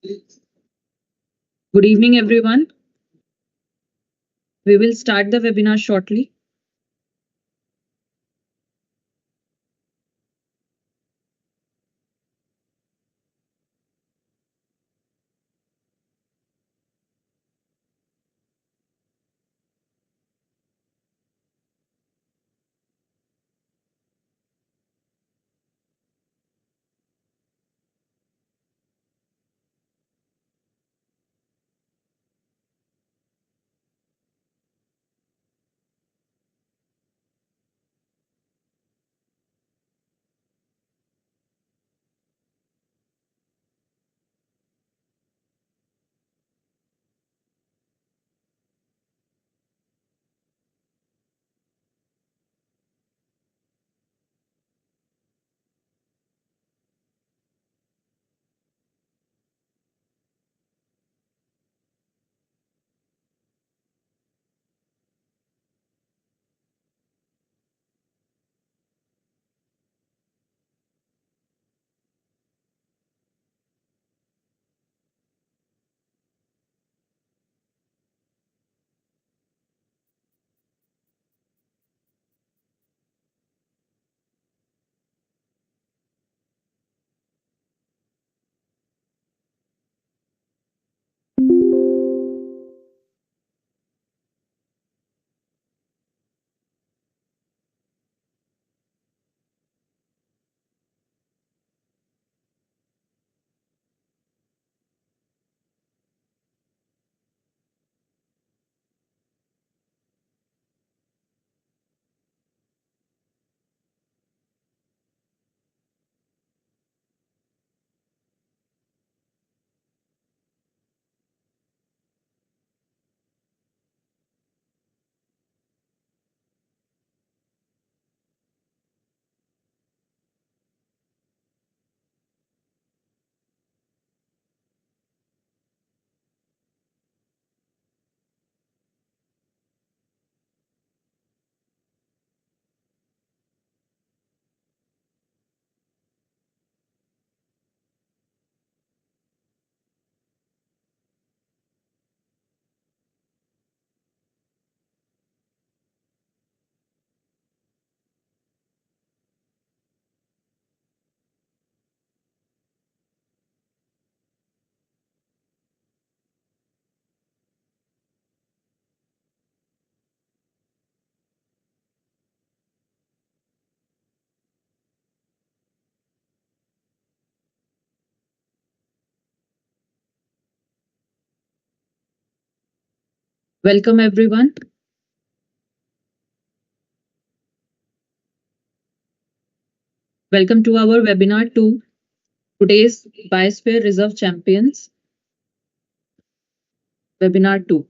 Good evening, everyone. We will start the webinar shortly. Welcome, everyone. Welcome to our webinar 2, today's Biosphere Reserve Champions, webinar 2.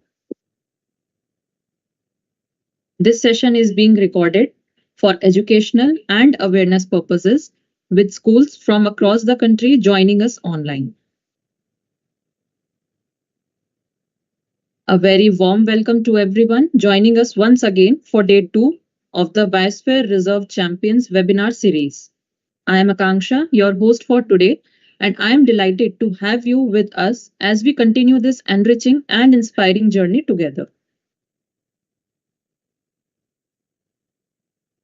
This session is being recorded for educational and awareness purposes, with schools from across the country joining us online. A very warm welcome to everyone joining us once again for day 2 of the Biosphere Reserve Champions webinar series. I am Akanksha, your host for today, and I am delighted to have you with us as we continue this enriching and inspiring journey together.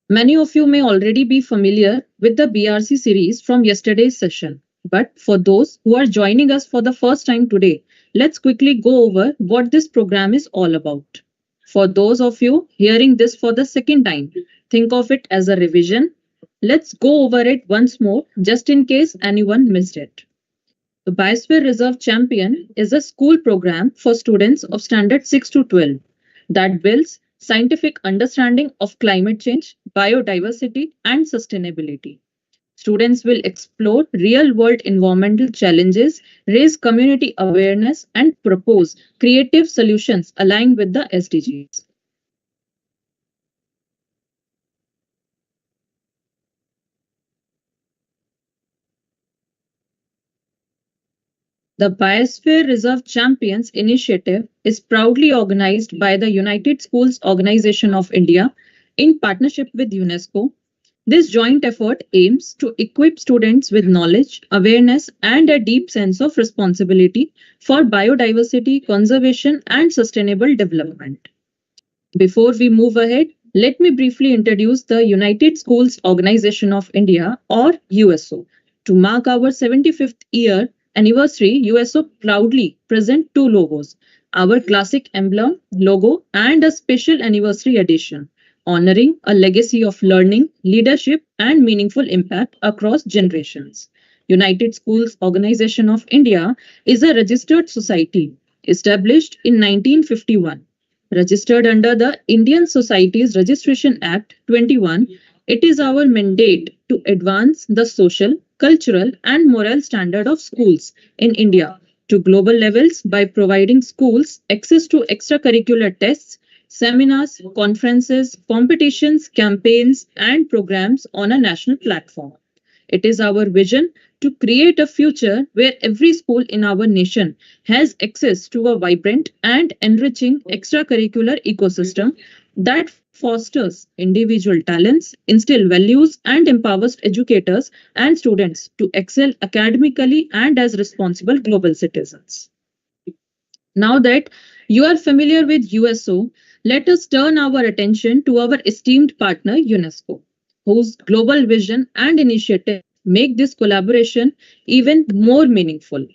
Many of you may already be familiar with the BRC series from yesterday's session, but for those who are joining us for the first time today, let's quickly go over what this program is all about. For those of you hearing this for the second time, think of it as a revision. Let's go over it once more, just in case anyone missed it. The Biosphere Reserve Champion is a school program for students of standard 6 to 12 that builds scientific understanding of climate change, biodiversity, and sustainability. Students will explore real world environmental challenges, raise community awareness, and propose creative solutions aligned with the SDGs. The Biosphere Reserve Champions initiative is proudly organized by the United Schools Organization of India in partnership with UNESCO. This joint effort aims to equip students with knowledge, awareness, and a deep sense of responsibility for biodiversity, conservation, and sustainable development. Before we move ahead, let me briefly introduce the United Schools Organization of India, or USO. To mark our 75th year anniversary, USO proudly present two logos, our classic emblem logo and a special anniversary edition, honoring a legacy of learning, leadership, and meaningful impact across generations. United Schools Organization of India is a registered society established in 1951. Registered under the Indian Societies Registration Act 21, it is our mandate to advance the social, cultural, and moral standard of schools in India to global levels by providing schools access to extracurricular tests, seminars, conferences, competitions, campaigns, and programs on a national platform. It is our vision to create a future where every school in our nation has access to a vibrant and enriching extracurricular ecosystem that fosters individual talents, instills values, and empowers educators and students to excel academically and as responsible global citizens. Now that you are familiar with USO, let us turn our attention to our esteemed partner UNESCO, whose global vision and initiatives make this collaboration even more meaningful.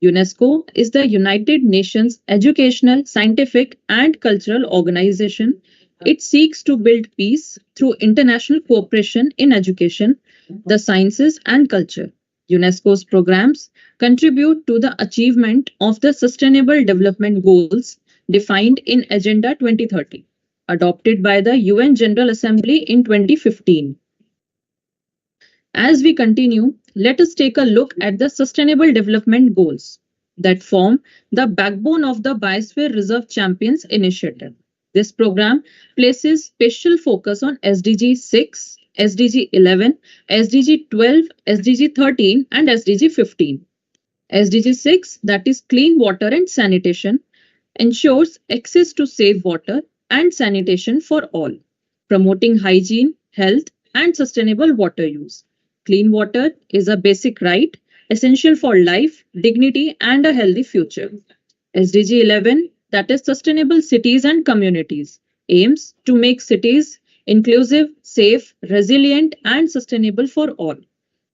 UNESCO is the United Nations educational, scientific, and cultural organization. It seeks to build peace through international cooperation in education, the sciences, and culture. UNESCO's programs contribute to the achievement of the Sustainable Development Goals defined in Agenda 2030, adopted by the UN General Assembly in 2015. As we continue, let us take a look at the Sustainable Development Goals that form the backbone of the Biosphere Reserve Champions initiative. This program places special focus on SDG 6, SDG 11, SDG 12, SDG 13, and SDG 15. SDG 6, that is clean water and sanitation, ensures access to safe water and sanitation for all, promoting hygiene, health, and sustainable water use. Clean water is a basic right, essential for life, dignity, and a healthy future. SDG 11, that is Sustainable Cities and Communities, aims to make cities inclusive, safe, resilient, and sustainable for all.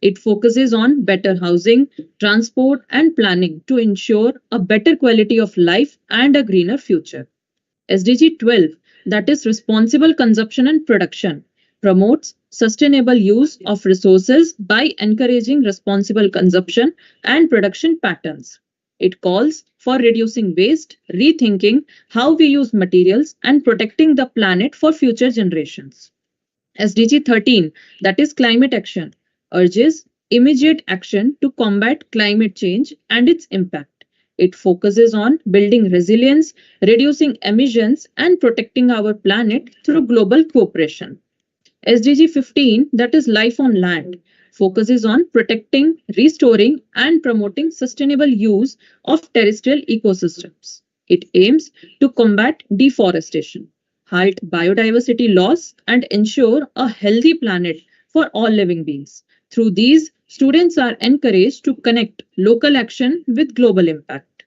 It focuses on better housing, transport, and planning to ensure a better quality of life and a greener future. SDG 12, that is Responsible Consumption and Production, promotes sustainable use of resources by encouraging responsible consumption and production patterns. It calls for reducing waste, rethinking how we use materials, and protecting the planet for future generations. SDG 13, that is Climate Action, urges immediate action to combat climate change and its impact. It focuses on building resilience, reducing emissions, and protecting our planet through global cooperation. SDG 15, that is Life on Land, focuses on protecting, restoring, and promoting sustainable use of terrestrial ecosystems. It aims to combat deforestation, halt biodiversity loss, and ensure a healthy planet for all living beings. Through these, students are encouraged to connect local action with global impact.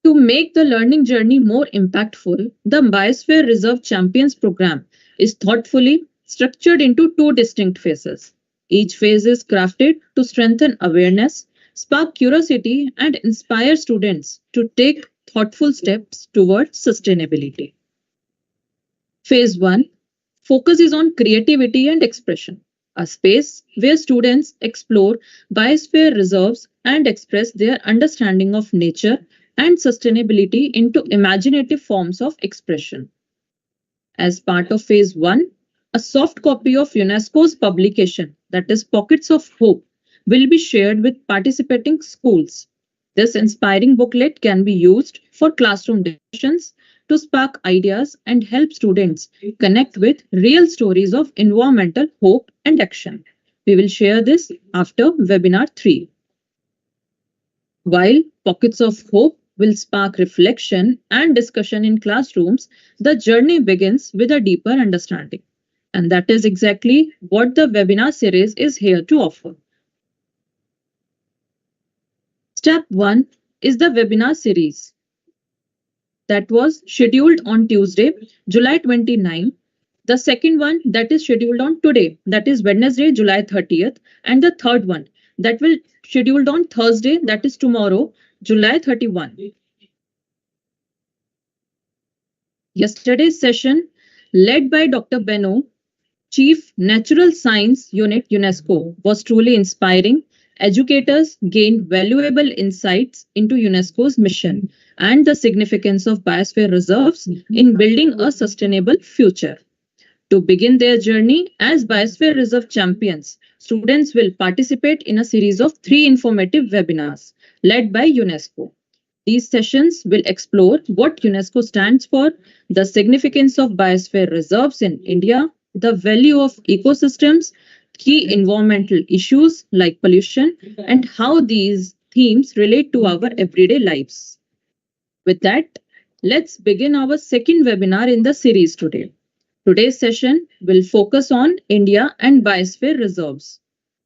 To make the learning journey more impactful, the Biosphere Reserve Champions program is thoughtfully structured into two distinct phases. Each phase is crafted to strengthen awareness, spark curiosity, and inspire students to take thoughtful steps towards sustainability. Phase 1 focuses on creativity and expression, a space where students explore biosphere reserves and express their understanding of nature and sustainability into imaginative forms of expression. As part of Phase 1, a soft copy of UNESCO's publication, that is Pockets of Hope, will be shared with participating schools. This inspiring booklet can be used for classroom discussions to spark ideas and help students connect with real stories of environmental hope and action. We will share this after webinar 3. While Pockets of Hope will spark reflection and discussion in classrooms, the journey begins with a deeper understanding. And that is exactly what the webinar series is here to offer. Step 1 is the webinar series that was scheduled on Tuesday, July 29. The second one that is scheduled on today, that is Wednesday, July 30th. And the third one that will scheduled on Thursday, that is tomorrow, July 31. Yesterday's session, led by Dr. Beno, Chief Natural Science Unit UNESCO, was truly inspiring. Educators gained valuable insights into UNESCO's mission and the significance of biosphere reserves in building a sustainable future. To begin their journey as Biosphere Reserve Champions, students will participate in a series of 3 informative webinars led by UNESCO. These sessions will explore what UNESCO stands for, the significance of biosphere reserves in India, the value of ecosystems, key environmental issues like pollution, and how these themes relate to our everyday lives. With that, let's begin our second webinar in the series today. Today's session will focus on India and Biosphere Reserves,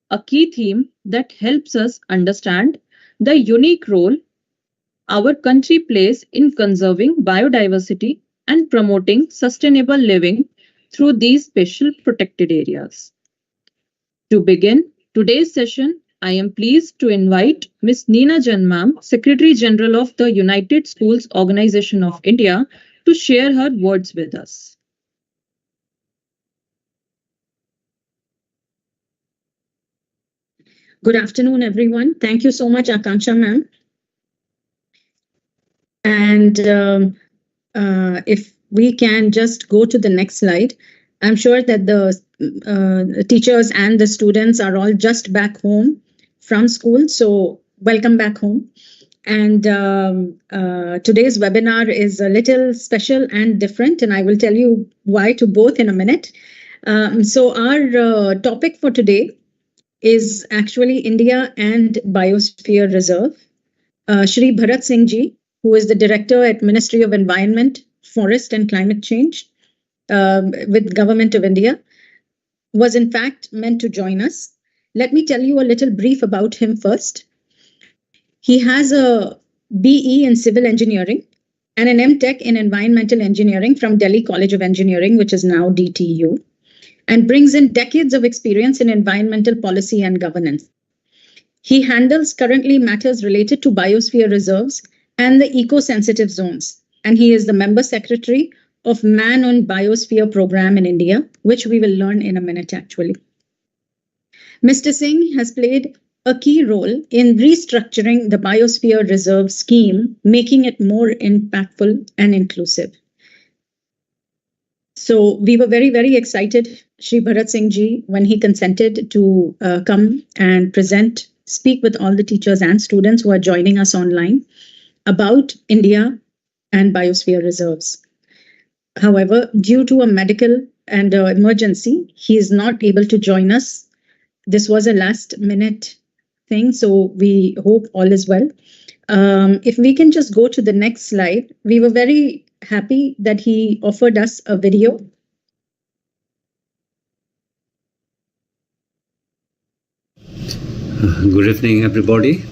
a key theme that helps us understand the unique role our country plays in conserving biodiversity and promoting sustainable living through these special protected areas. To begin today's session, I am pleased to invite Ms. Neena Janmam, Secretary General of the United Schools Organization of India, to share her words with us. Good afternoon, everyone. Thank you so much, Akanksha ma'am. And if we can just go to the next slide, I'm sure that the teachers and the students are all just back home from school. So welcome back home. And today's webinar is a little special and different, and I will tell you why to both in a minute. So our topic for today is actually India and Biosphere Reserve. Shri Bharat Singh ji, who is the Director at Ministry of Environment, Forest and Climate Change with Government of India, was in fact meant to join us. Let me tell you a little brief about him first. He has a BE in Civil Engineering and an MTech in Environmental Engineering from Delhi College of Engineering, which is now DTU, and brings in decades of experience in environmental policy and governance. He handles currently matters related to biosphere reserves and the eco-sensitive zones, and he is the member secretary of Man and Biosphere Programme in India, which we will learn in a minute actually. Mr. Singh has played a key role in restructuring the Biosphere Reserve scheme, making it more impactful and inclusive. So we were very, very excited, Shri Bharat Singh ji, when he consented to come and speak with all the teachers and students who are joining us online about India and Biosphere Reserves. However, due to a medical and emergency, he is not able to join us. This was a last minute thing, so we hope all is well. If we can just go to the next slide, we were very happy that he offered us a video. Good evening, everybody.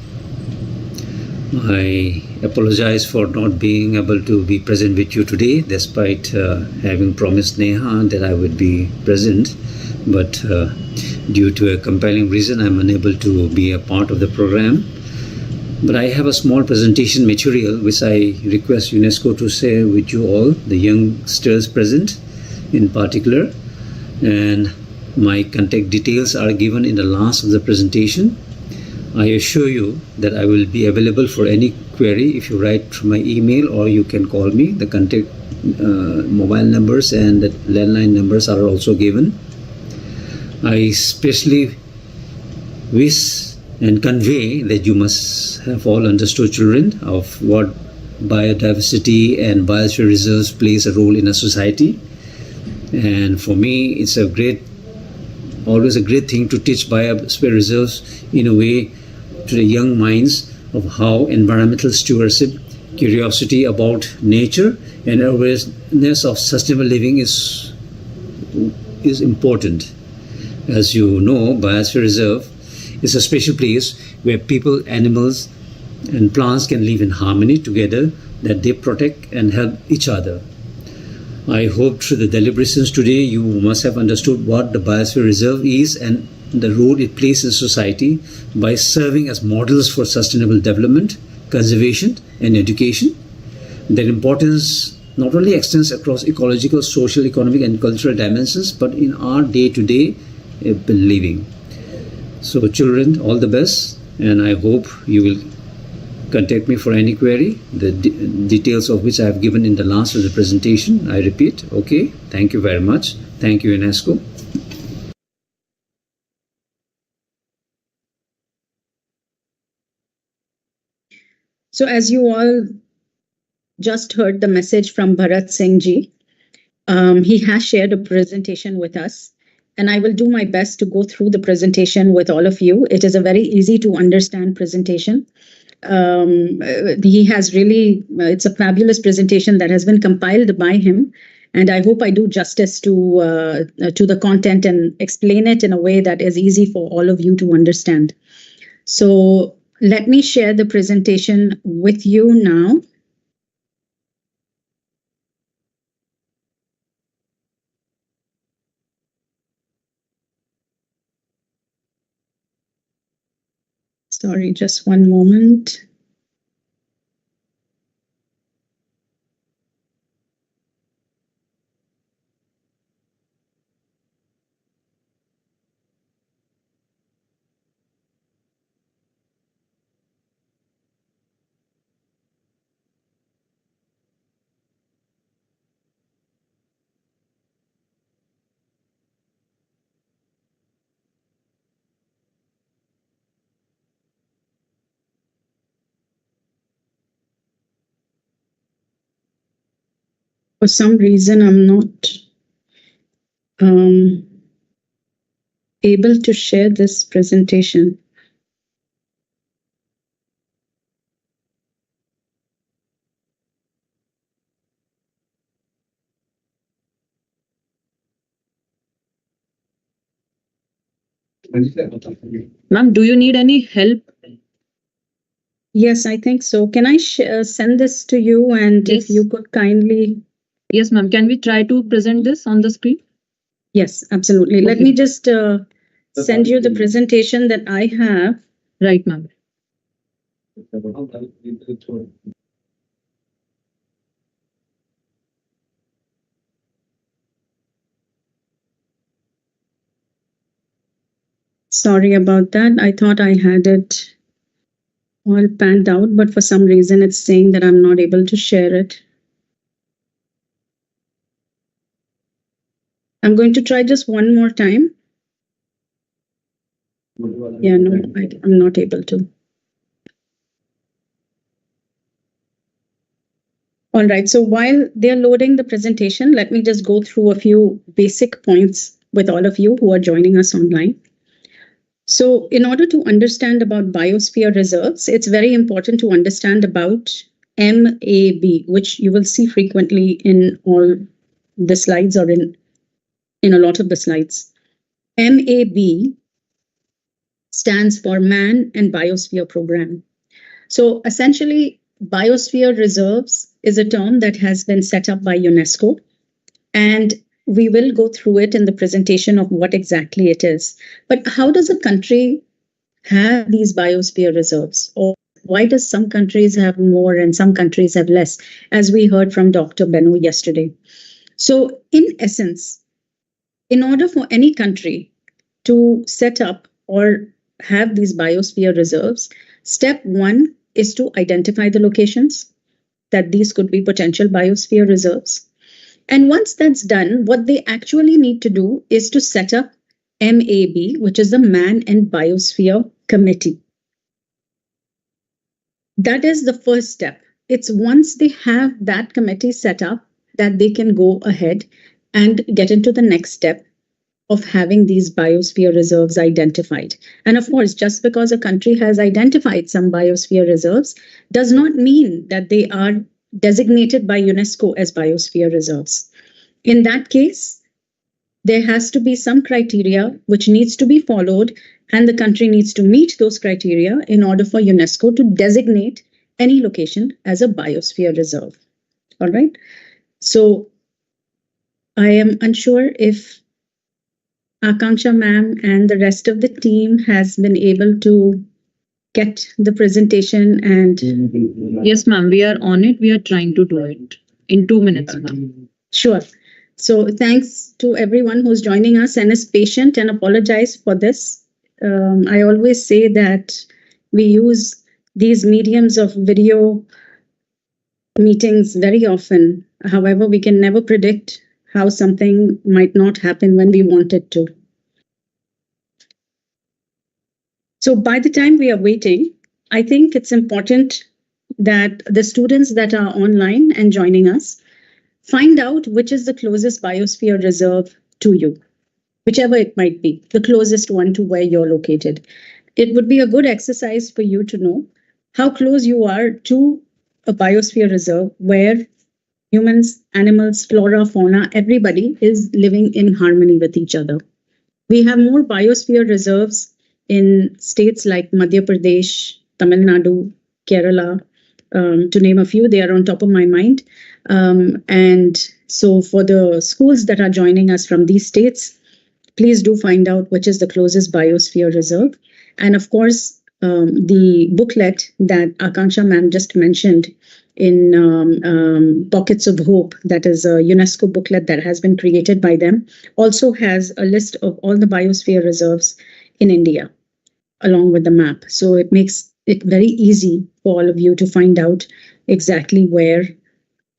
I apologize for not being able to be present with you today, despite having promised Neha that I would be present. But due to a compelling reason, I'm unable to be a part of the program. But I have a small presentation material which I request UNESCO to share with you all, the youngsters present in particular. And my contact details are given in the last of the presentation. I assure you that I will be available for any query if you write through my email, or you can call me. The contact mobile numbers and the landline numbers are also given. I especially wish and convey that you must have all understood, children, of what biodiversity and biosphere reserves plays a role in a society. And for me, it's always a great thing to teach biosphere reserves in a way to the young minds of how environmental stewardship, curiosity about nature, and awareness of sustainable living is is important. As you know, Biosphere Reserve is a special place where people, animals, and plants can live in harmony together, that they protect and help each other. I hope through the deliberations today you must have understood what the Biosphere Reserve is and the role it plays in society by serving as models for sustainable development, conservation, and education. Their importance not only extends across ecological, social, economic, and cultural dimensions, but in our day-to-day living. So, children, all the best, and I hope you will contact me for any query, the details of which I have given in the last of the presentation. I repeat, okay, thank you very much. Thank you, UNESCO. So as you all just heard the message from Bharat Singh ji, he has shared a presentation with us, and I will do my best to go through the presentation with all of you. It is a very easy to understand presentation. He has really, it's a fabulous presentation that has been compiled by him, and I hope I do justice to the content and explain it in a way that is easy for all of you to understand. So let me share the presentation with you now. Sorry, just one moment. For some reason, I'm not able to share this presentation. Ma'am, do you need any help? Yes, I think so. Can I send this to you, and Yes. if you could kindly... Yes, ma'am. Can we try to present this on the screen? Yes, absolutely. Let Okay. me just send you the presentation that I have. Right, ma'am. Sorry about that. I thought I had it all panned out, but for some reason it's saying that I'm not able to share it. I'm going to try just one more time. Yeah, no, I'm not able to. All right, so while they're loading the presentation, let me just go through a few basic points with all of you who are joining us online. So in order to understand about biosphere reserves, it's very important to understand about MAB, which you will see frequently in all the slides or in a lot of the slides. MAB stands for Man and Biosphere Programme. So essentially, Biosphere Reserves is a term that has been set up by UNESCO, and we will go through it in the presentation of what exactly it is. But how does a country have these biosphere reserves? Or why does some countries have more and some countries have less, as we heard from Dr. Benu yesterday? So in essence, in order for any country to set up or have these biosphere reserves, step one is to identify the locations that these could be potential biosphere reserves. And once that's done, what they actually need to do is to set up MAB, which is the Man and Biosphere Committee. That is the first step. It's once they have that committee set up that they can go ahead and get into the next step of having these biosphere reserves identified. And of course, just because a country has identified some biosphere reserves does not mean that they are designated by UNESCO as biosphere reserves. In that case, there has to be some criteria which needs to be followed, and the country needs to meet those criteria in order for UNESCO to designate any location as a biosphere reserve. All right. So I am unsure if Akanksha ma'am and the rest of the team has been able to get the presentation and Yes, ma'am, we are on it. We are trying to do it in 2 minutes, ma'am. sure. So thanks to everyone who's joining us and is patient, and apologize for this. I always say that we use these mediums of video meetings very often. However, we can never predict how something might not happen when we want it to. So by the time we are waiting, I think it's important that the students that are online and joining us find out which is the closest biosphere reserve to you, whichever it might be, the closest one to where you're located. It would be a good exercise for you to know how close you are to a biosphere reserve where humans, animals, flora, fauna, everybody is living in harmony with each other. We have more biosphere reserves in states like Madhya Pradesh, Tamil Nadu, Kerala, to name a few. They are on top of my mind. And so for the schools that are joining us from these states, please do find out which is the closest biosphere reserve. And of course, the booklet that Akanksha ma'am just mentioned in Pockets of Hope, that is a UNESCO booklet that has been created by them, also has a list of all the biosphere reserves in India, along with the map. So it makes it very easy for all of you to find out exactly where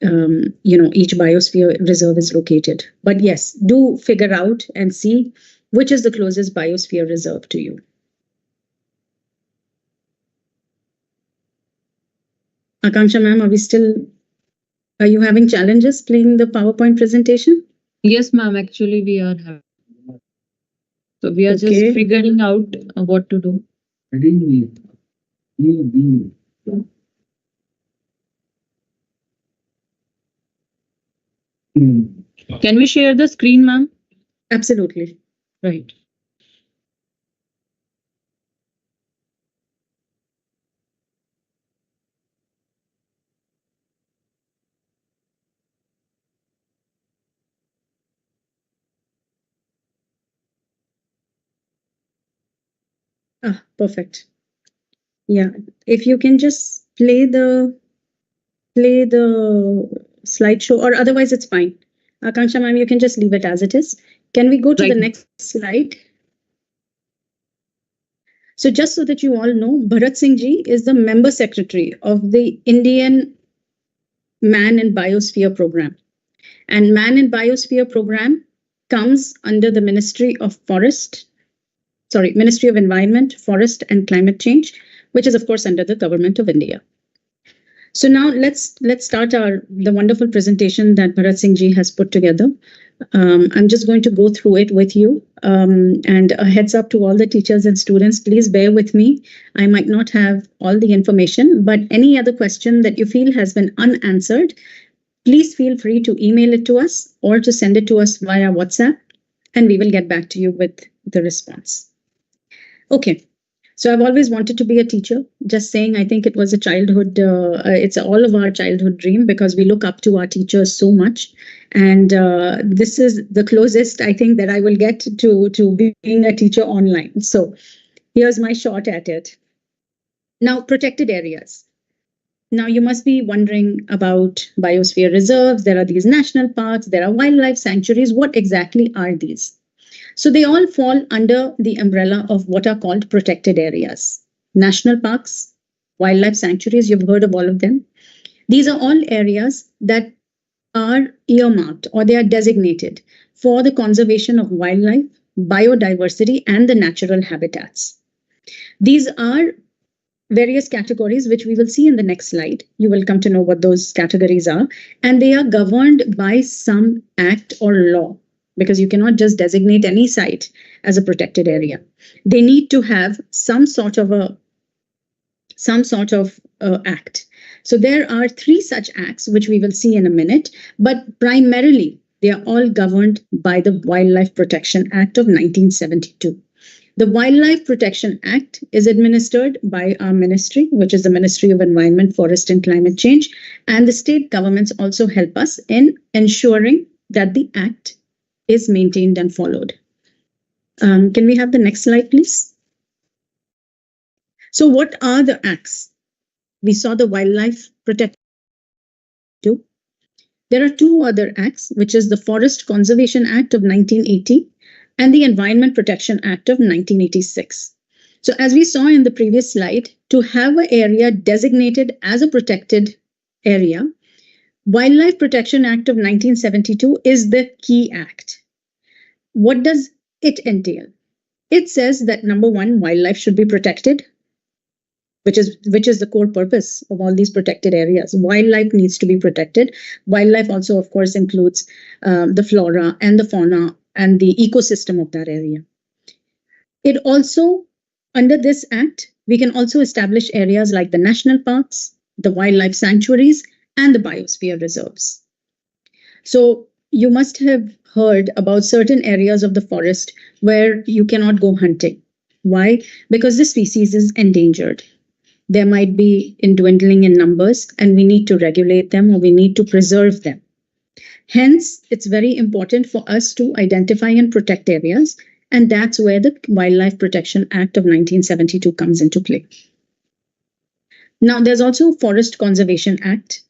each biosphere reserve is located. But yes, do figure out and see which is the closest biosphere reserve to you. Akanksha ma'am, are you having challenges playing the PowerPoint presentation? Yes, ma'am, actually we are having. So we are just figuring out what to do. Can we share the screen, ma'am? Absolutely. Right. Perfect. Yeah, if you can just play the slideshow, or otherwise it's fine. Akanksha ma'am, you can just leave it as it is. Can we go to the next slide? So just so that you all know, Bharat Singh ji is the member secretary of the Indian Man and Biosphere Programme. And Man and Biosphere Programme comes under the Ministry of Environment, Forest and Climate Change, which is of course under the Government of India. So now let's start the wonderful presentation that Bharat Singh ji has put together. I'm just going to go through it with you. And a heads up to all the teachers and students, please bear with me. I might not have all the information, but any other question that you feel has been unanswered, please feel free to email it to us or to send it to us via WhatsApp, and we will get back to you with the response. Okay. So I've always wanted to be a teacher. Just saying, I think it was a childhood, it's all of our childhood dream, because we look up to our teachers so much. And this is the closest I think that I will get to being a teacher online. So here's my shot at it. Now, protected areas. Now, you must be wondering about biosphere reserves. There are these national parks, there are wildlife sanctuaries. What exactly are these? So they all fall under the umbrella of what are called protected areas. National parks, wildlife sanctuaries, you've heard of all of them. These are all areas that are earmarked, or they are designated for the conservation of wildlife, biodiversity, and the natural habitats. These are various categories, which we will see in the next slide. You will come to know what those categories are. And they are governed by some act or law, because you cannot just designate any site as a protected area. They need to have some sort of act. So there are 3 such acts, which we will see in a minute, but primarily They are all governed by the Wildlife Protection Act of 1972. The Wildlife Protection Act is administered by our ministry, which is the Ministry of Environment, Forest and Climate Change, and the state governments also help us in ensuring that the act is maintained and followed. Can we have the next slide, please? So what are the acts? We saw the Wildlife Protection Act. There are two other acts, which is the Forest Conservation Act of 1980 and the Environment Protection Act of 1986. So as we saw in the previous slide, to have an area designated as a protected area, Wildlife Protection Act of 1972 is the key act. What does it entail? It says that number one, wildlife should be protected, which is the core purpose of all these protected areas. Wildlife needs to be protected. Wildlife also, of course, includes the flora and the fauna and the ecosystem of that area. It also, under this act, we can also establish areas like the national parks, the wildlife sanctuaries, and the biosphere reserves. So you must have heard about certain areas of the forest where you cannot go hunting. Why? Because the species is endangered. There might be dwindling in numbers, and we need to regulate them or we need to preserve them. Hence, it's very important for us to identify and protect areas, and that's where the Wildlife Protection Act of 1972 comes into play. Now, there's also a Forest Conservation Act.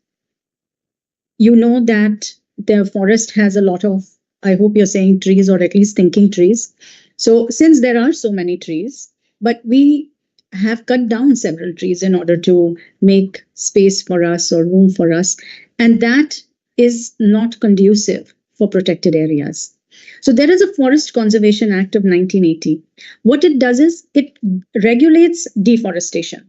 You know that the forest has a lot of, I hope you're saying trees, or at least thinking trees. So since there are so many trees, but we have cut down several trees in order to make space for us or room for us, and that is not conducive for protected areas. So there is a Forest Conservation Act of 1980. What it does is it regulates deforestation.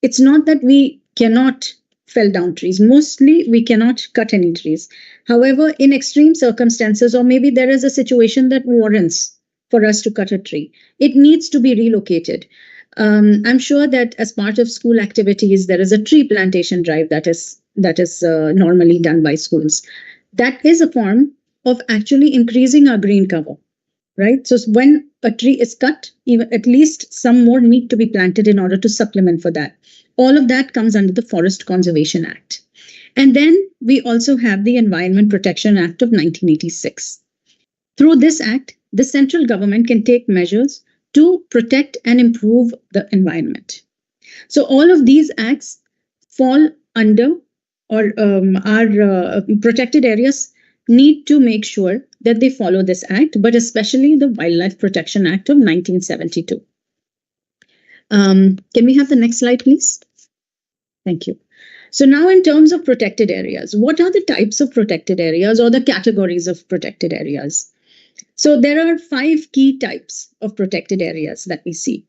It's not that we cannot fell down trees. Mostly we cannot cut any trees. However, in extreme circumstances, or maybe there is a situation that warrants for us to cut a tree, it needs to be relocated. I'm sure that as part of school activities, there is a tree plantation drive that is normally done by schools. That is a form of actually increasing our green cover, right? So when a tree is cut, even at least some more need to be planted in order to supplement for that. All of that comes under the Forest Conservation Act. And then we also have the Environment Protection Act of 1986. Through this act, the central government can take measures to protect and improve the environment. So all of these acts fall under, or our protected areas need to make sure that they follow this act, but especially the Wildlife Protection Act of 1972. Can we have the next slide, please? Thank you. So now in terms of protected areas, what are the types of protected areas or the categories of protected areas? So there are 5 key types of protected areas that we see.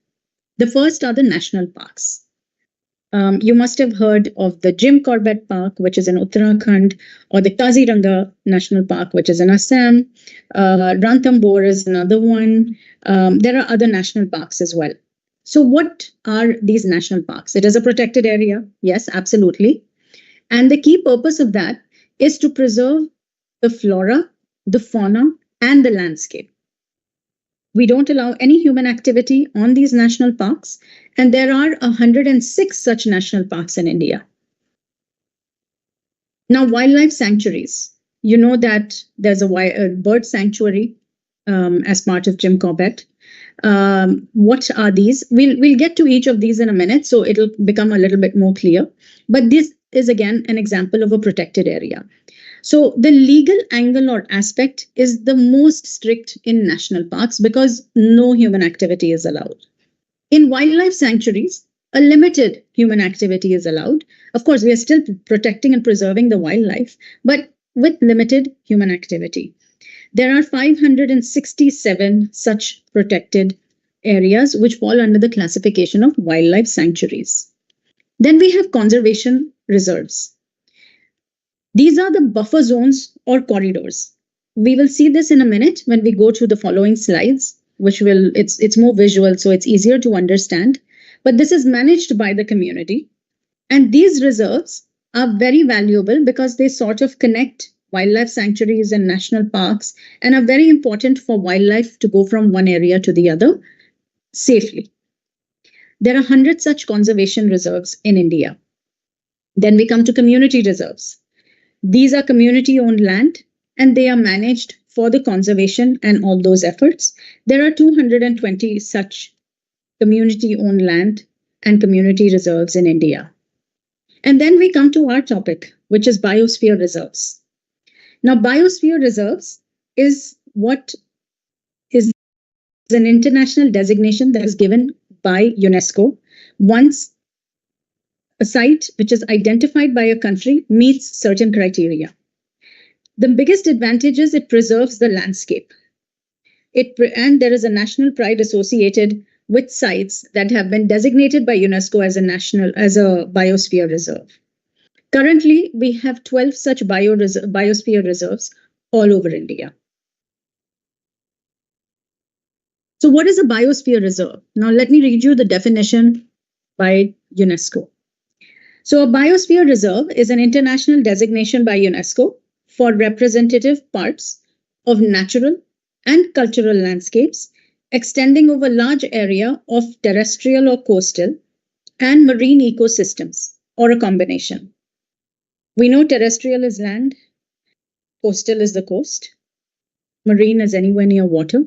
The first are the national parks. You must have heard of the Jim Corbett Park, which is in Uttarakhand, or the Kaziranga National Park, which is in Assam. Ranthambore is another one. There are other national parks as well. So what are these national parks? It is a protected area. Yes, absolutely. And the key purpose of that is to preserve the flora, the fauna, and the landscape. We don't allow any human activity on these national parks, and there are 106 such national parks in India. Now, wildlife sanctuaries. You know that there's a bird sanctuary as part of Jim Corbett. What are these? We'll get to each of these in a minute, so it'll become a little bit more clear. But this is again an example of a protected area. So the legal angle or aspect is the most strict in national parks because no human activity is allowed. In wildlife sanctuaries, a limited human activity is allowed. Of course, we are still protecting and preserving the wildlife, but with limited human activity. There are 567 such protected areas which fall under the classification of wildlife sanctuaries. Then we have conservation reserves. These are the buffer zones or corridors. We will see this in a minute when we go through the following slides, which will, it's more visual, so it's easier to understand. But this is managed by the community. And these reserves are very valuable because they sort of connect wildlife sanctuaries and national parks, and are very important for wildlife to go from one area to the other safely. There are 100 such conservation reserves in India. Then we come to community reserves. These are community-owned land, and they are managed for the conservation and all those efforts. There are 220 such community-owned land and community reserves in India. And then we come to our topic, which is biosphere reserves. Now, biosphere reserves is what is an international designation that is given by UNESCO once a site which is identified by a country meets certain criteria. The biggest advantage is it preserves the landscape. And there is a national pride associated with sites that have been designated by UNESCO as a biosphere reserve. Currently, we have 12 such biosphere reserves all over India. So what is a biosphere reserve? Now, let me read you the definition by UNESCO. So a biosphere reserve is an international designation by UNESCO for representative parts of natural and cultural landscapes extending over large area of terrestrial or coastal and marine ecosystems, or a combination. We know terrestrial is land, coastal is the coast, marine is anywhere near water,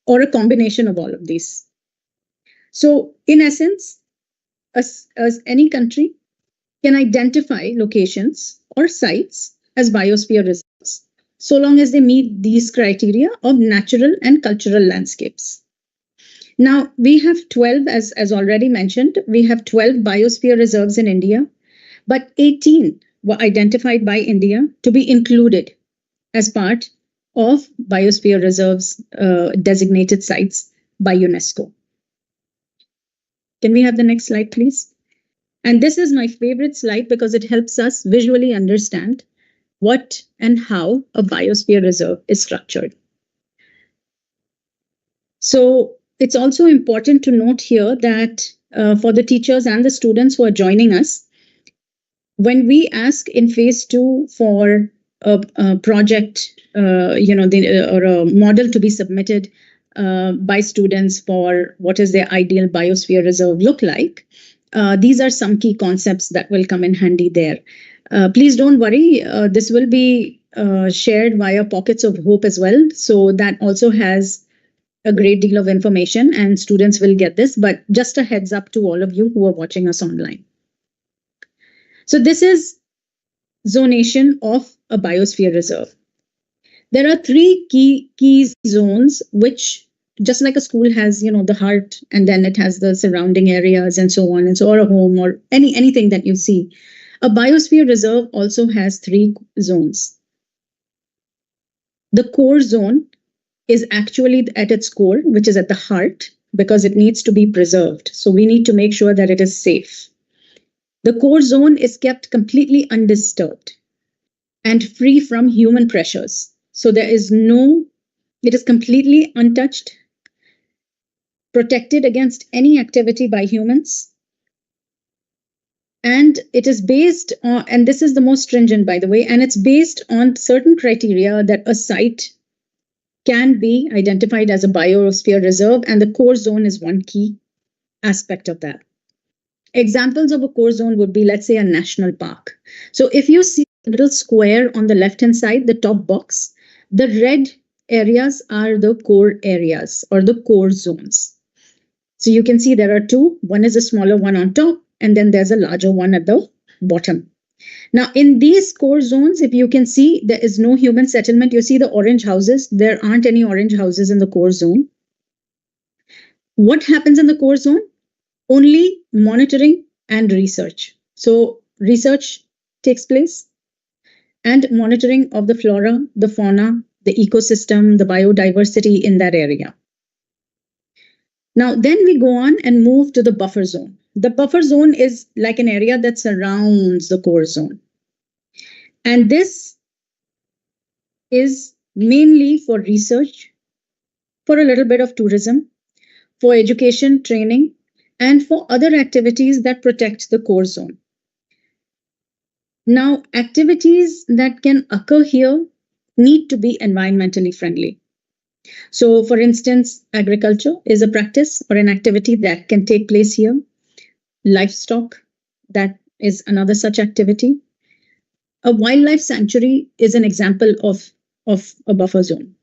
or a combination of all of these. So in essence, as any country can identify locations or sites as biosphere reserves, so long as they meet these criteria of natural and cultural landscapes. Now, we have 12, as already mentioned, we have 12 biosphere reserves in India, but 18 were identified by India to be included as part of biosphere reserves designated sites by UNESCO. Can we have the next slide, please? And this is my favorite slide because it helps us visually understand what and how a biosphere reserve is structured. So it's also important to note here that for the teachers and the students who are joining us, when we ask in phase 2 for a project, or a model to be submitted by students for what is their ideal biosphere reserve look like, these are some key concepts that will come in handy there. Please don't worry, this will be shared via Pockets of Hope as well. So that also has a great deal of information and students will get this, but just a heads up to all of you who are watching us online. So this is zonation of a biosphere reserve. There are 3 key zones, which just like a school has, the heart, and then it has the surrounding areas and so on and so, or a home or anything that you see. A biosphere reserve also has 3 zones. The core zone is actually at its core, which is at the heart, because it needs to be preserved. So we need to make sure that it is safe. The core zone is kept completely undisturbed and free from human pressures. So it is completely untouched, protected against any activity by humans. And it is based on, and this is the most stringent, by the way, and it's based on certain criteria that a site can be identified as a biosphere reserve, and the core zone is one key aspect of that. Examples of a core zone would be, let's say, a national park. So if you see a little square on the left-hand side, the top box, the red areas are the core areas or the core zones. So you can see there are 2. One is a smaller one on top, and then there's a larger one at the bottom. Now, in these core zones, if you can see, there is no human settlement. You see the orange houses. There aren't any orange houses in the core zone. What happens in the core zone? Only monitoring and research. So research takes place and monitoring of the flora, the fauna, the ecosystem, the biodiversity in that area. Now, then we go on and move to the buffer zone. The buffer zone is like an area that surrounds the core zone. And this is mainly for research, for a little bit of tourism, for education, training, and for other activities that protect the core zone. Now, activities that can occur here need to be environmentally friendly. So, for instance, agriculture is a practice or an activity that can take place here. Livestock, that is another such activity. A wildlife sanctuary is an example of a buffer zone.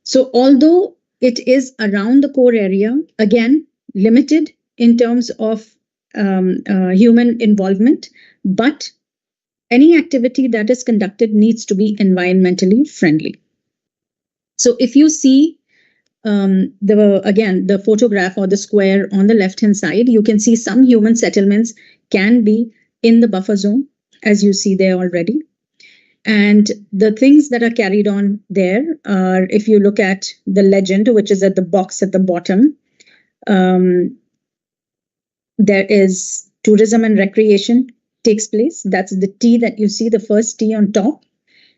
So, although it is around the core area, again, limited in terms of human involvement, but any activity that is conducted needs to be environmentally friendly. So if you see the photograph or the square on the left hand side, you can see some human settlements can be in the buffer zone, as you see there already. And the things that are carried on there are, if you look at the legend, which is at the box at the bottom, there is tourism and recreation takes place. That's the T that you see, the first T on top.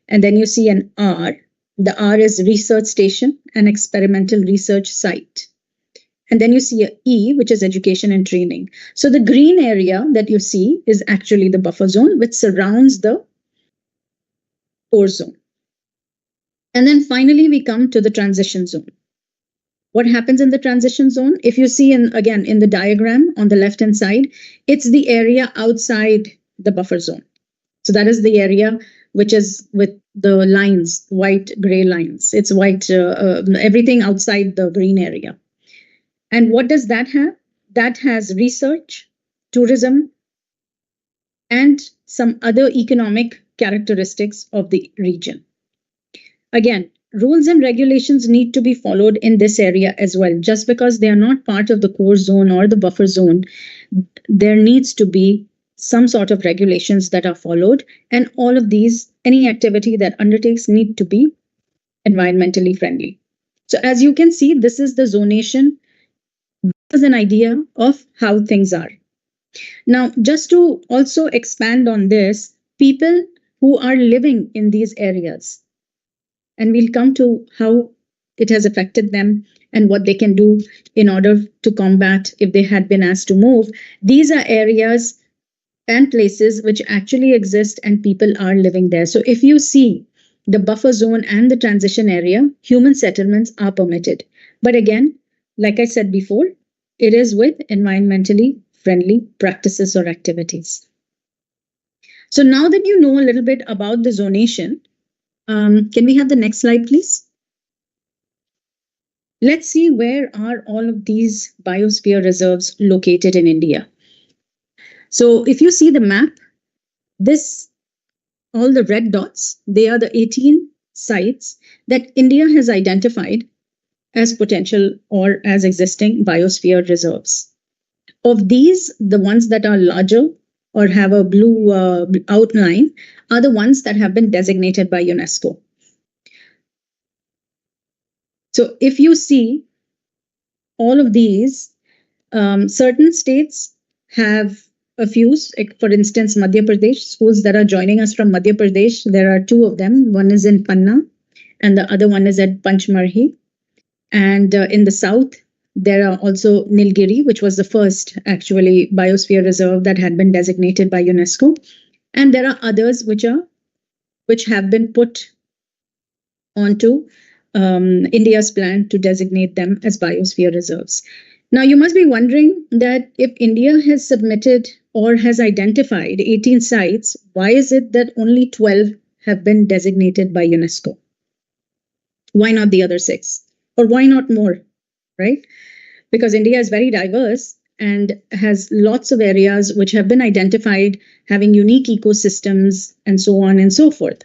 And then you see an R. The R is research station and experimental research site. And then you see a E, which is education and training. So the green area that you see is actually the buffer zone, which surrounds the core zone. And then finally, we come to the transition zone. What happens in the transition zone? If you see in the diagram on the left-hand side, it's the area outside the buffer zone. So that is the area which is with the lines, white, gray lines. It's white, everything outside the green area. And what does that have? That has research, tourism, and some other economic characteristics of the region. Again, rules and regulations need to be followed in this area as well. Just because they are not part of the core zone or the buffer zone, there needs to be some sort of regulations that are followed. And all of these, any activity that undertakes need to be environmentally friendly. So as you can see, this is the zonation as an idea of how things are. Now, just to also expand on this, people who are living in these areas, and we'll come to how it has affected them and what they can do in order to combat if they had been asked to move. These are areas and places which actually exist and people are living there. So if you see the buffer zone and the transition area, human settlements are permitted. But again, like I said before, it is with environmentally friendly practices or activities. So now that you know a little bit about the zonation, can we have the next slide, please? Let's see where are all of these biosphere reserves located in India. So if you see the map, all the red dots, they are the 18 sites that India has identified as potential or as existing biosphere reserves. Of these, the ones that are larger or have a blue outline are the ones that have been designated by UNESCO. So if you see all of these, certain states have a few. For instance, Madhya Pradesh, schools that are joining us from Madhya Pradesh, there are two of them. One is in Panna and the other one is at Panchmarhi. And in the south, there are also Nilgiri, which was the first actually biosphere reserve that had been designated by UNESCO. And there are others which have been put onto India's plan to designate them as biosphere reserves. Now, you must be wondering that if India has submitted or has identified 18 sites, why is it that only 12 have been designated by UNESCO? Why not the other 6? Or why not more, right? Because India is very diverse and has lots of areas which have been identified having unique ecosystems and so on and so forth.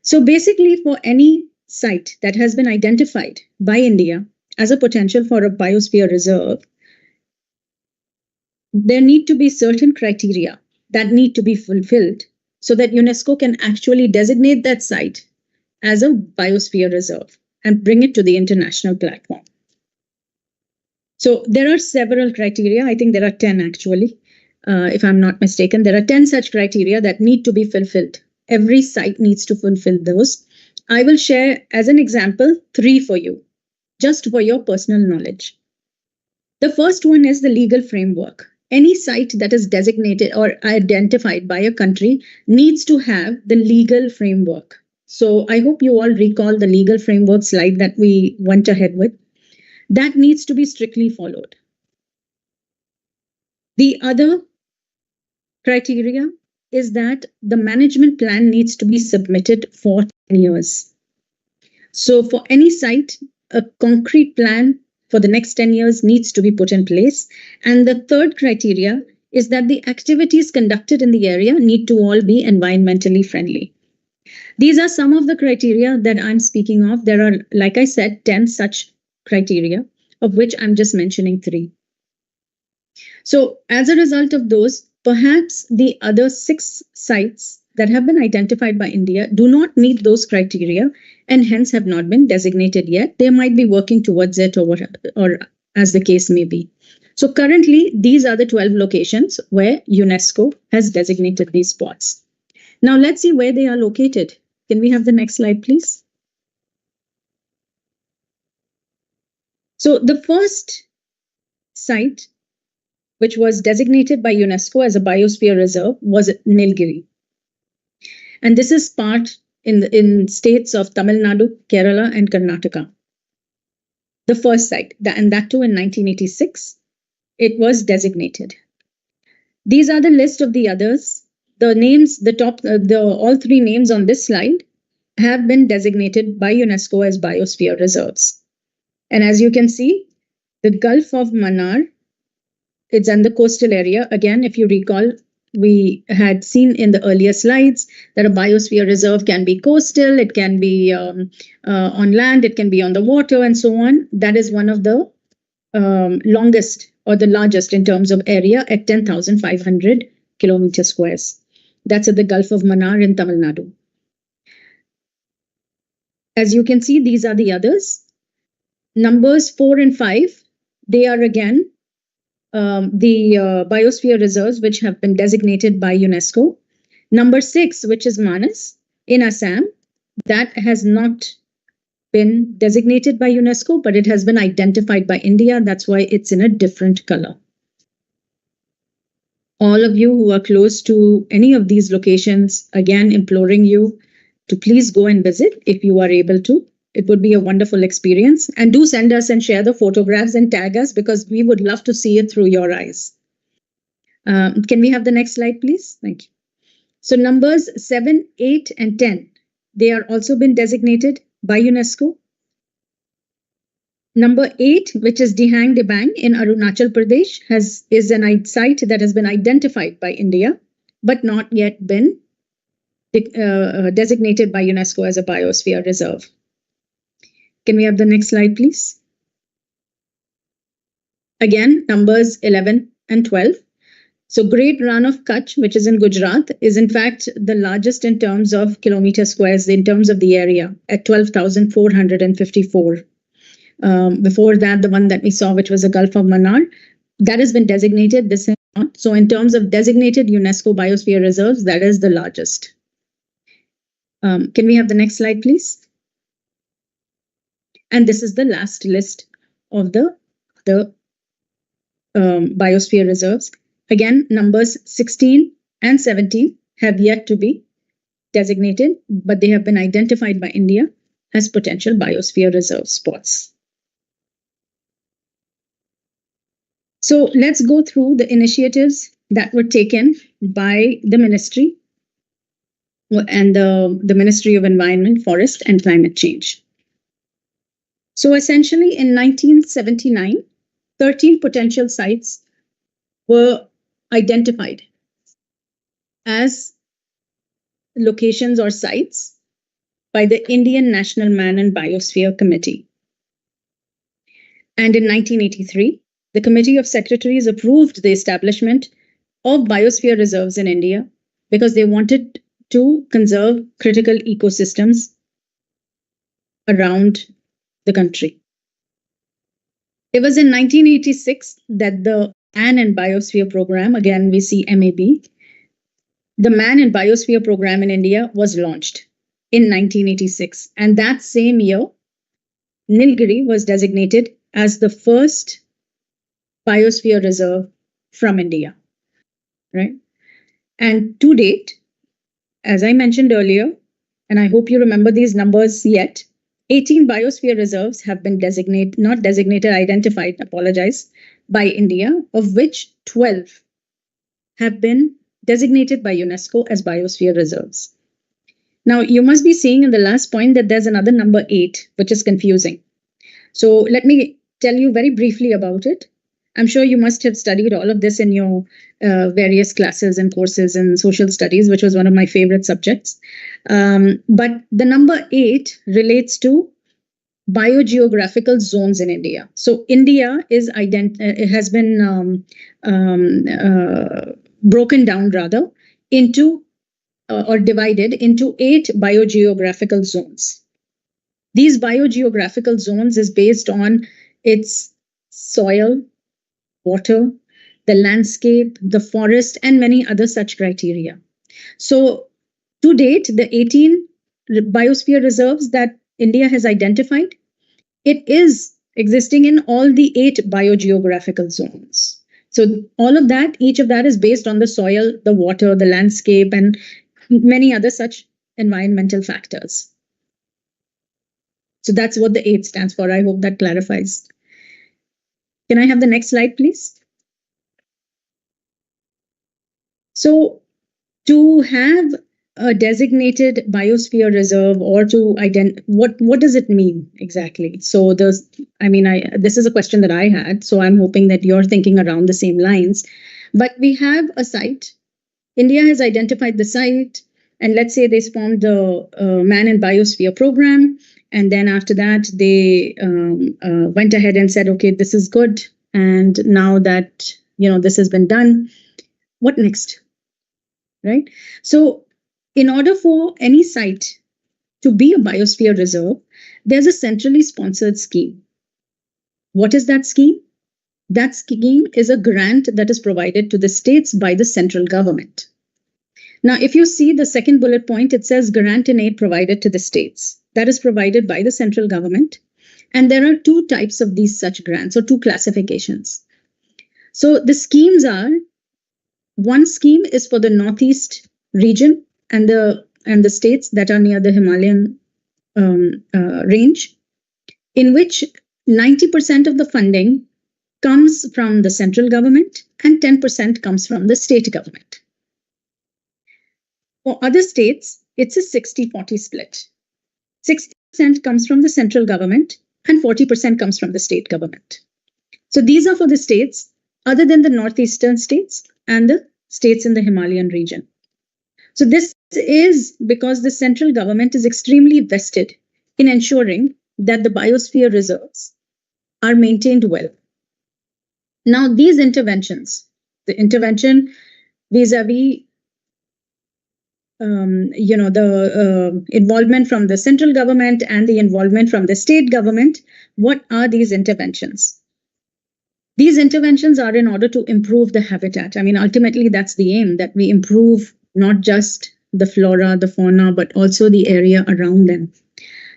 So basically, for any site that has been identified by India as a potential for a biosphere reserve, there need to be certain criteria that need to be fulfilled so that UNESCO can actually designate that site as a biosphere reserve and bring it to the international platform. So there are several criteria. I think there are 10 actually, if I'm not mistaken. There are 10 such criteria that need to be fulfilled. Every site needs to fulfill those. I will share as an example 3 for you, just for your personal knowledge. The first one is the legal framework. any site that is designated or identified by a country needs to have the legal framework. So I hope you all recall the legal framework slide that we went ahead with. That needs to be strictly followed. The other criteria is that the management plan needs to be submitted for 10 years. So for any site, a concrete plan for the next 10 years needs to be put in place. And the third criteria is that the activities conducted in the area need to all be environmentally friendly. These are some of the criteria that I'm speaking of. There are, like I said, 10 such criteria, of which I'm just mentioning 3. So as a result of those, perhaps the other 6 sites that have been identified by India do not meet those criteria and hence have not been designated yet. They might be working towards it or as the case may be. So currently, these are the 12 locations where UNESCO has designated these spots. Now let's see where they are located. Can we have the next slide, please? So the first site, which was designated by UNESCO as a biosphere reserve, was Nilgiri. And this is part in states of Tamil Nadu, Kerala, and Karnataka. The first site, and that too in 1986, it was designated. These are the list of the others. The names, all 3 names on this slide have been designated by UNESCO as biosphere reserves. And as you can see, the Gulf of Mannar, it's in the coastal area. Again, if you recall, we had seen in the earlier slides that a biosphere reserve can be coastal, it can be on land, it can be on the water, and so on. That is one of the longest or the largest in terms of area at 10,500 kilometer squares. That's at the Gulf of Mannar in Tamil Nadu. As you can see, these are the others. Numbers 4 and 5, they are again the biosphere reserves which have been designated by UNESCO. Number 6, which is Manas in Assam, that has not been designated by UNESCO, but it has been identified by India. That's why it's in a different color. All of you who are close to any of these locations, again, imploring you to please go and visit if you are able to. It would be a wonderful experience. And do send us and share the photographs and tag us because we would love to see it through your eyes. Can we have the next slide, please? Thank you. So numbers 7, 8, and 10, they are also been designated by UNESCO. Number 8, which is Dihang Dibang in Arunachal Pradesh, is a site that has been identified by India, but not yet been designated by UNESCO as a biosphere reserve. Can we have the next slide, please? Again, numbers 11 and 12. So Great Run of Kutch, which is in Gujarat, is in fact the largest in terms of kilometer squares, in terms of the area, at 12,454. Before that, the one that we saw, which was the Gulf of Mannar, that has been designated. This is not. So in terms of designated UNESCO biosphere reserves, that is the largest. Can we have the next slide, please? And this is the last list of the biosphere reserves. Again, numbers 16 and 17 have yet to be designated, but they have been identified by India as potential biosphere reserve spots. So let's go through the initiatives that were taken by the ministry and the Ministry of Environment, Forest and Climate Change. So essentially in 1979, 13 potential sites were identified as locations or sites by the Indian National Man and Biosphere Committee. And in 1983, the Committee of Secretaries approved the establishment of biosphere reserves in India because they wanted to conserve critical ecosystems around the country. It was in 1986 that the Man and Biosphere Programme, again we see MAB, the Man and Biosphere Programme in India was launched in 1986. And that same year, Nilgiri was designated as the first biosphere reserve from India, right? And to date, as I mentioned earlier, and I hope you remember these numbers yet, 18 biosphere reserves have been identified, by India, of which 12 have been designated by UNESCO as biosphere reserves. Now, you must be seeing in the last point that there's another number 8, which is confusing. So let me tell you very briefly about it. I'm sure you must have studied all of this in your various classes and courses in social studies, which was one of my favorite subjects. But the number 8 relates to biogeographical zones in India. So India it has been broken down rather into or divided into 8 biogeographical zones. These biogeographical zones is based on its soil, water, the landscape, the forest, and many other such criteria. So to date, the 18 biosphere reserves that India has identified, it is existing in all the 8 biogeographical zones. So all of that, each of that is based on the soil, the water, the landscape, and many other such environmental factors. So that's what the 8 stands for. I hope that clarifies. Can I have the next slide, please? So to have a designated biosphere reserve, or to what does it mean exactly? So this is a question that I had, so I'm hoping that you're thinking around the same lines. But we have a site. India has identified the site, and let's say they formed the Man and Biosphere Programme, and then after that they went ahead and said, okay, this is good, and now that this has been done, what next, right? So in order for any site to be a biosphere reserve, there's a centrally sponsored scheme. What is that scheme? That scheme is a grant that is provided to the states by the central government. Now, if you see the second bullet point, it says grant and aid provided to the states. That is provided by the central government. And there are 2 types of these such grants, or 2 classifications. So the schemes are, one scheme is for the Northeast region and the states that are near the Himalayan range, in which 90% of the funding comes from the central government and 10% comes from the state government. For other states, it's a 60-40 split. 60% comes from the central government and 40% comes from the state government. So these are for the states other than the northeastern states and the states in the Himalayan region. So this is because the central government is extremely vested in ensuring that the biosphere reserves are maintained well. Now, these interventions, the intervention vis-a-vis the involvement from the central government and the involvement from the state government, what are these interventions? These interventions are in order to improve the habitat. I mean, ultimately, that's the aim, that we improve not just the flora, the fauna, but also the area around them.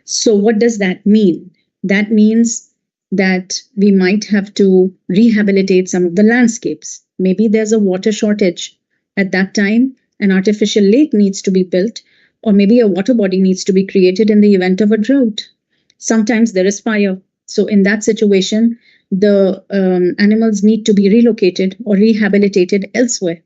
So what does that mean? That means that we might have to rehabilitate some of the landscapes. Maybe there's a water shortage. At that time, an artificial lake needs to be built, or maybe a water body needs to be created in the event of a drought. Sometimes there is fire. So in that situation, the animals need to be relocated or rehabilitated elsewhere.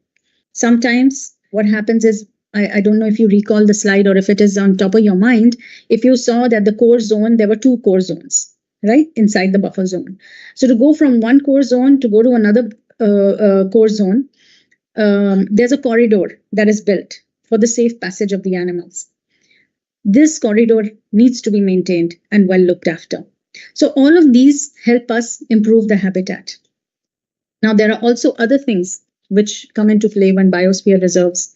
Sometimes what happens is, I don't know if you recall the slide or if it is on top of your mind, if you saw that the core zone, there were 2 core zones, right, inside the buffer zone. So to go from one core zone to go to another core zone, there's a corridor that is built for the safe passage of the animals. This corridor needs to be maintained and well looked after. So all of these help us improve the habitat. Now, there are also other things which come into play when biosphere reserves.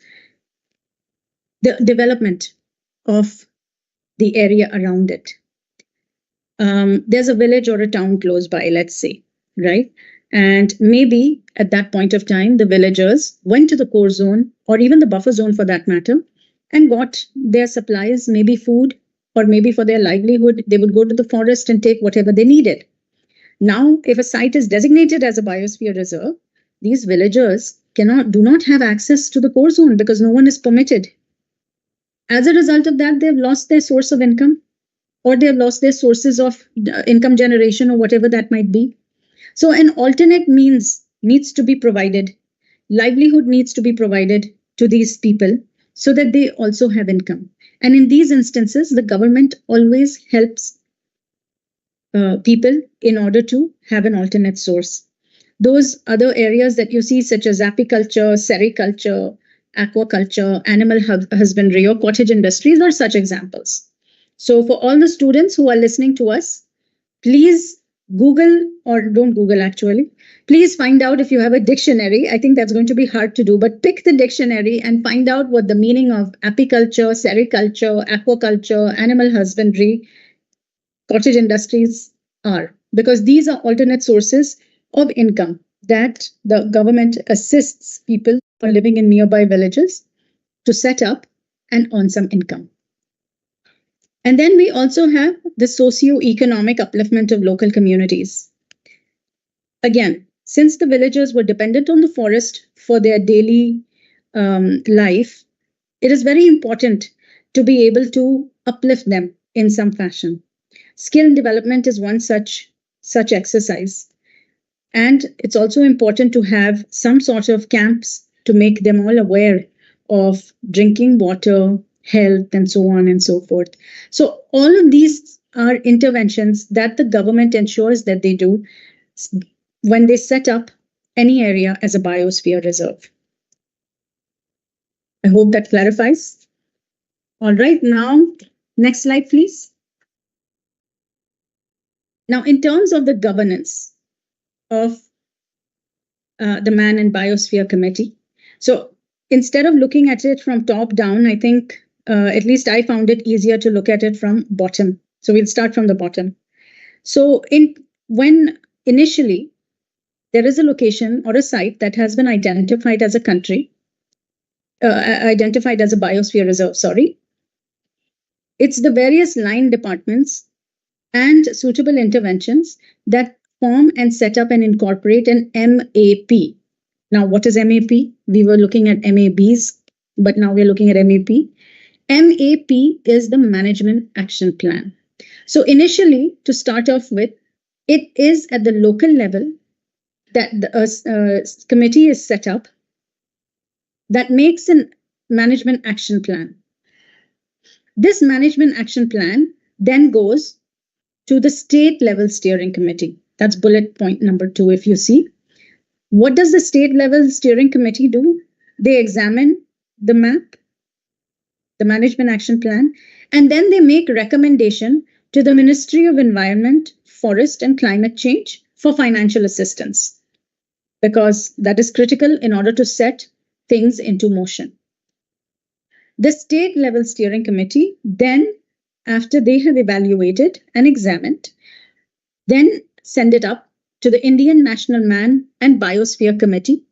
The development of the area around it. There's a village or a town close by, let's say, right? And maybe at that point of time, the villagers went to the core zone, or even the buffer zone for that matter, and got their supplies, maybe food, or maybe for their livelihood, they would go to the forest and take whatever they needed. Now, if a site is designated as a biosphere reserve, these villagers do not have access to the core zone because no one is permitted. As a result of that, they've lost their source of income, or they've lost their sources of income generation, or whatever that might be. So an alternate means needs to be provided. Livelihood needs to be provided to these people so that they also have income. And in these instances, the government always helps people in order to have an alternate source. Those other areas that you see, such as apiculture, sericulture, aquaculture, animal husbandry, or cottage industries, are such examples. So for all the students who are listening to us, please Google, or don't Google actually, please find out if you have a dictionary. I think that's going to be hard to do, but pick the dictionary and find out what the meaning of apiculture, sericulture, aquaculture, animal husbandry, cottage industries are, because these are alternate sources of income that the government assists people who are living in nearby villages to set up and earn some income. And then we also have the socio-economic upliftment of local communities. Again, since the villagers were dependent on the forest for their daily life, it is very important to be able to uplift them in some fashion. Skill development is one such exercise. And it's also important to have some sort of camps to make them all aware of drinking water, health, and so on and so forth. So all of these are interventions that the government ensures that they do when they set up any area as a biosphere reserve. I hope that clarifies. All right, now, next slide, please. Now, in terms of the governance of the Man and Biosphere Committee, so instead of looking at it from top down, I think at least I found it easier to look at it from bottom. So we'll start from the bottom. So when initially there is a location or a site that has been identified as a country, identified as a biosphere reserve, it's the various line departments and suitable interventions that form and set up and incorporate an MAP. Now, what is MAP? We were looking at MABs, but now we're looking at MAP. MAP is the Management Action Plan. So initially, to start off with, it is at the local level that the committee is set up that makes a management action plan. This management action plan then goes to the state level steering committee. That's bullet point number 2, if you see. What does the state level steering committee do? They examine the map, the management action plan, and then they make recommendation to the Ministry of Environment, Forest and Climate Change for financial assistance, because that is critical in order to set things into motion. The state level steering committee then, after they have evaluated and examined, then send it up to the Indian National Man and Biosphere Committee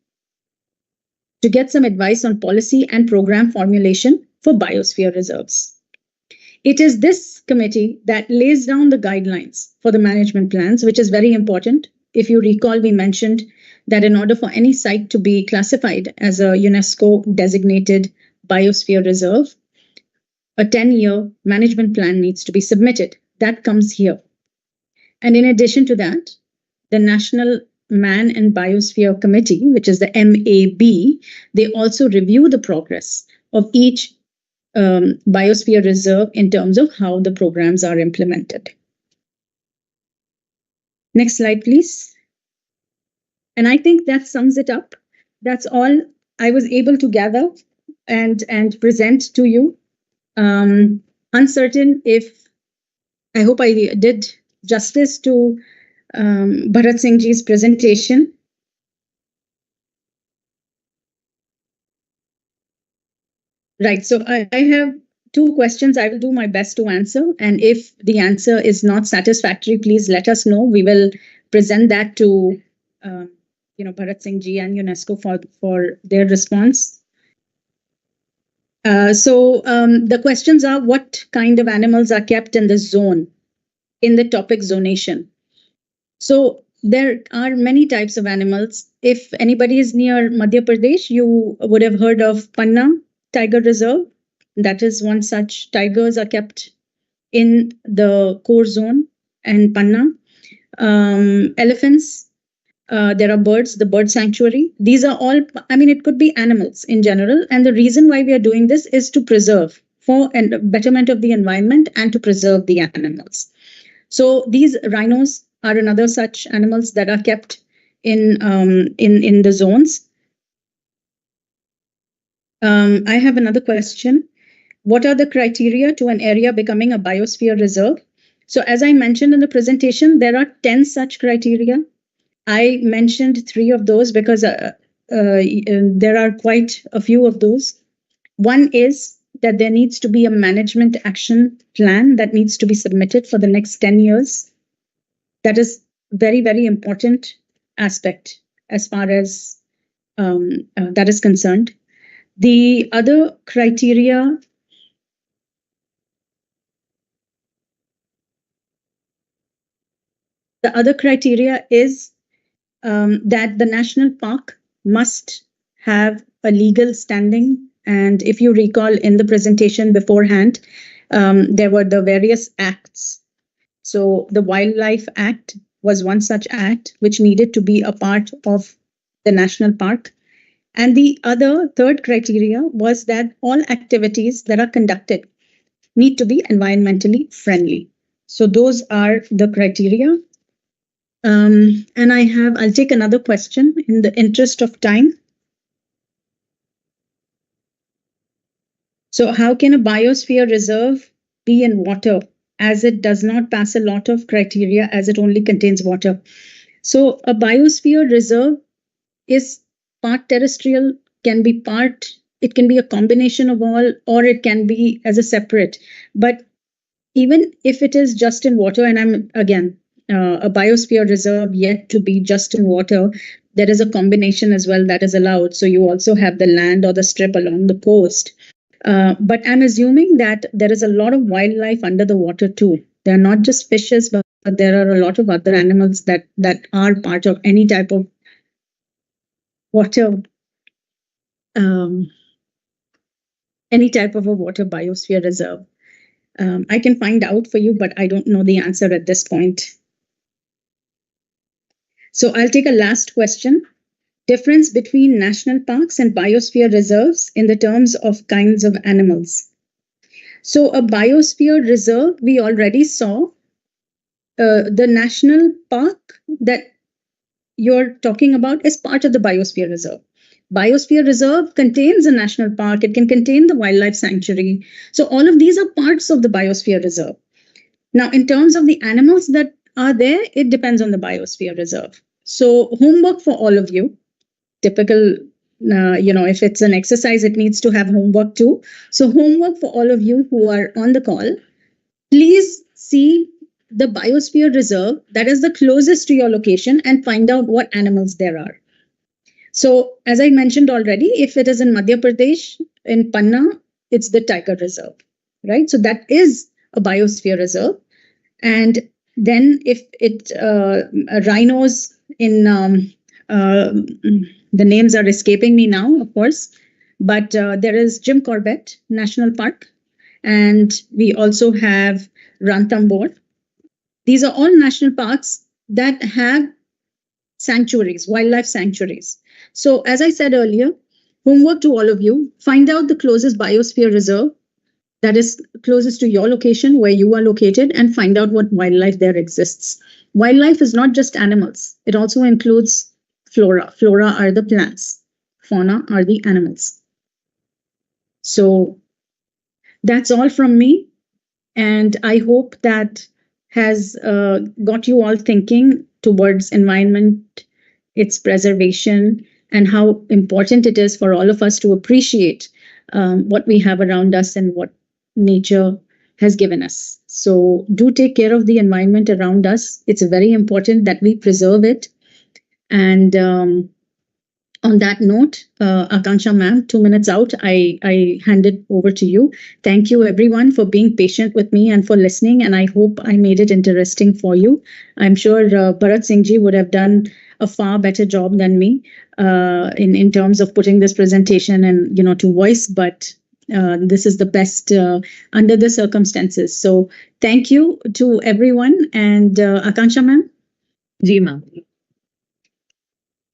to get some advice on policy and program formulation for biosphere reserves. It is this committee that lays down the guidelines for the management plans, which is very important. If you recall, we mentioned that in order for any site to be classified as a UNESCO designated biosphere reserve, a 10-year management plan needs to be submitted. That comes here. And in addition to that, the National Man and Biosphere Committee, which is the MAB, they also review the progress of each biosphere reserve in terms of how the programs are implemented. Next slide, please. And I think that sums it up. That's all I was able to gather and present to you. Uncertain if I hope I did justice to Bharat Singh ji's presentation. Right, so I have 2 questions I will do my best to answer. And if the answer is not satisfactory, please let us know. We will present that to Bharat Singh ji and UNESCO for their response. So the questions are, what kind of animals are kept in the zone, in the topic zonation? So there are many types of animals. If anybody is near Madhya Pradesh, you would have heard of Panna Tiger Reserve. That is one such. Tigers are kept in the core zone and Panna. Elephants, there are birds, the bird sanctuary. These are all, I mean, it could be animals in general. And the reason why we are doing this is to preserve for a betterment of the environment and to preserve the animals. So these rhinos are another such animals that are kept in the zones. I have another question. What are the criteria to an area becoming a biosphere reserve? So as I mentioned in the presentation, there are 10 such criteria. I mentioned 3 of those because there are quite a few of those. One is that there needs to be a management action plan that needs to be submitted for the next 10 years. That is very, very important aspect as far as that is concerned. The other criteria is that the national park must have a legal standing. And if you recall in the presentation beforehand, there were the various acts. So the Wildlife Act was one such act which needed to be a part of the national park. And the other third criteria was that all activities that are conducted need to be environmentally friendly. So those are the criteria. And I'll take another question in the interest of time. So how can a biosphere reserve be in water, as it does not pass a lot of criteria, as it only contains water? So a biosphere reserve is part terrestrial, it can be a combination of all, or it can be as a separate. But even if it is just in water, and I'm again, a biosphere reserve yet to be just in water, there is a combination as well that is allowed. So you also have the land or the strip along the coast. But I'm assuming that there is a lot of wildlife under the water too. They're not just fishes, but there are a lot of other animals that are part of any type of water, any type of a water biosphere reserve. I can find out for you, but I don't know the answer at this point. So I'll take a last question. Difference between national parks and biosphere reserves in the terms of kinds of animals. So a biosphere reserve, we already saw. The national park that you're talking about is part of the biosphere reserve. Biosphere reserve contains a national park. It can contain the wildlife sanctuary. So all of these are parts of the biosphere reserve. Now, in terms of the animals that are there, it depends on the biosphere reserve. So homework for all of you. Typical, if it's an exercise, it needs to have homework too. So homework for all of you who are on the call, please see the biosphere reserve that is the closest to your location and find out what animals there are. So as I mentioned already, if it is in Madhya Pradesh, in Panna, it's the tiger reserve, right? So that is a biosphere reserve. And then if it rhinos in the names are escaping me now, of course, but there is Jim Corbett National Park, and we also have Ranthambore. These are all national parks that have sanctuaries, wildlife sanctuaries. So as I said earlier, homework to all of you, find out the closest biosphere reserve that is closest to your location where you are located and find out what wildlife there exists. Wildlife is not just animals. It also includes flora. Flora are the plants. Fauna are the animals. So that's all from me. And I hope that has got you all thinking towards environment, its preservation, and how important it is for all of us to appreciate what we have around us and what nature has given us. So do take care of the environment around us. It's very important that we preserve it. And On that note, Akanksha ma'am, 2 minutes out, I hand it over to you. Thank you everyone for being patient with me and for listening. And I hope I made it interesting for you. I'm sure Bharat Singh ji would have done a far better job than me in terms of putting this presentation and to voice. But this is the best under the circumstances. So thank you to everyone. And Akanksha ma'am. Ji ma'am.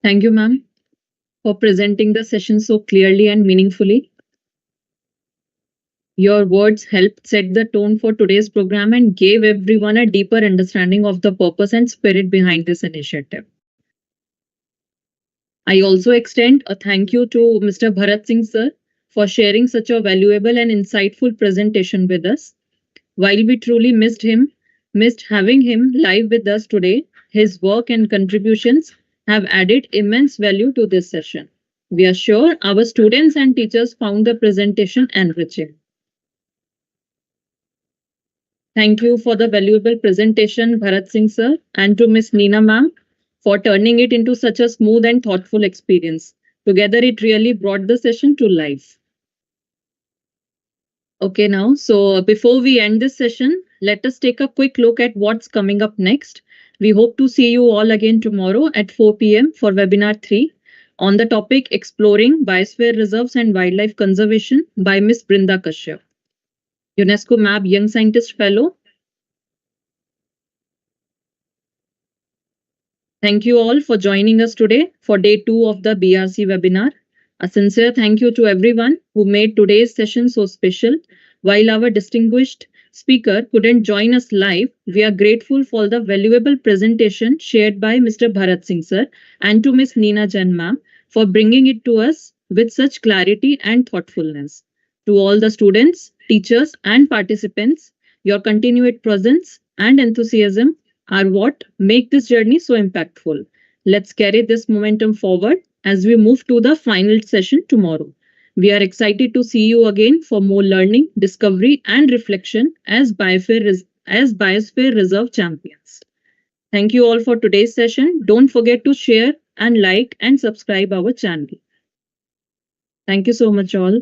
Thank you ma'am for presenting the session so clearly and meaningfully. Your words helped set the tone for today's program and gave everyone a deeper understanding of the purpose and spirit behind this initiative. I also extend a thank you to Mr. Bharat Singh sir for sharing such a valuable and insightful presentation with us. While we truly missed having him live with us today, his work and contributions have added immense value to this session. We are sure our students and teachers found the presentation enriching. Thank you for the valuable presentation, Bharat Singh sir, and to Ms. Neena ma'am for turning it into such a smooth and thoughtful experience. Together, it really brought the session to life. Okay, now, so before we end this session, let us take a quick look at what's coming up next. We hope to see you all again tomorrow at 4 p.m. for webinar 3 on the topic Exploring Biosphere Reserves and Wildlife Conservation by Ms. Brinda Kashyap, UNESCO MAB Young Scientist Fellow. Thank you all for joining us today for day 2 of the BRC webinar. A sincere thank you to everyone who made today's session so special. While our distinguished speaker couldn't join us live, we are grateful for the valuable presentation shared by Mr. Bharat Singh sir and to Ms. Neena Jain ma'am for bringing it to us with such clarity and thoughtfulness. To all the students, teachers and participants, your continued presence and enthusiasm are what make this journey so impactful. Let's carry this momentum forward as we move to the final session tomorrow. We are excited to see you again for more learning, discovery, and reflection as Biosphere Reserve Champions. Thank you all for today's session. Don't forget to share and like and subscribe our channel. Thank you so much all.